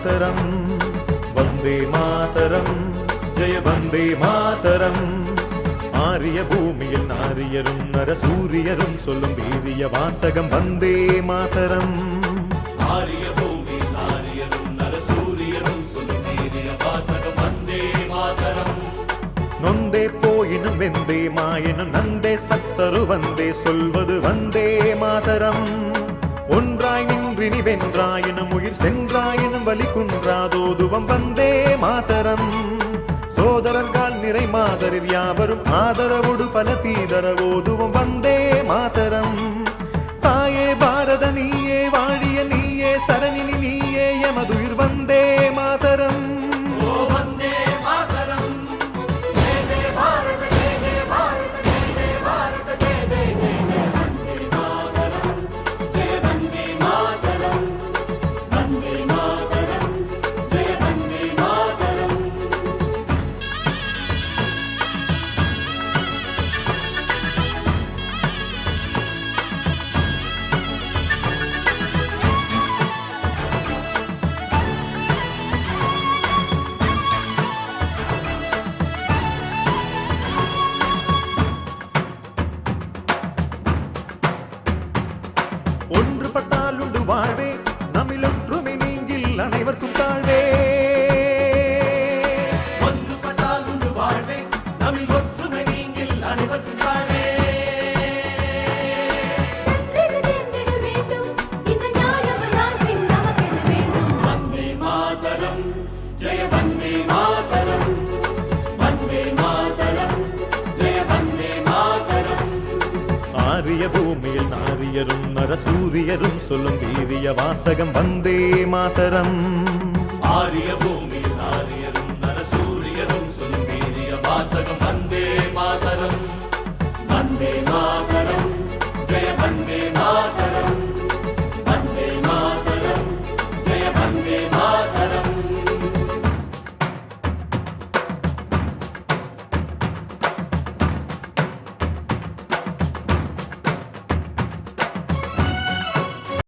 மாதரம் வந்தே மாதரம் ஜெய வந்தே மாதரம் ஆரிய பூமியில் நாரியரும் நரசூரியரும் சொல்லும் வீரிய வாசகம் வந்தே மாதரம் ஆரிய பூமியில் நாரியரும் நரசூரியரும் சொல்லும் வீரிய வாசகம் வந்தே மாதரம் நொந்தே போயினும் வெந்தே மாயினும் நந்தே சத்தரு வந்தே சொல்வது வந்தே மாதரம் ஒன்றாய் நின்றினி வென்றாயினும் உயிர் சென்றாயினும் வலி குன்றாதோதுவம் வந்தே மாதரம் சோதரர்கள் நிறை மாதரில் யாவரும் ஆதரவோடு பல தீதரவோதுவம் வந்தே மாதரம் தாயே பாரத நீயே வாழிய நீயே சரணினி நீயே எமதுயிர் வந்தே மாதரம் ஒன்றுபட்டால் உண்டு வாழ்வே நம்மில் ஒற்றுமை நீங்கில் அனைவருக்கும் தாழ்வே ஒன்றுபட்டால் உண்டு வாழ்வே நம்மில் ஒற்றுமை நீங்கில் அனைவருக்கும் தாழ்வே வந்தே மாதரம் ஜெய வந்தே மாதரம் வந்தே மாதரம் ஜெய வந்தே மாதரம் ஆரிய பூமியில் நாரியரும் நரசூரியரும் சொல்லும் வீரிய வாசகம் வந்தே மாதரம் ஆரிய பூமி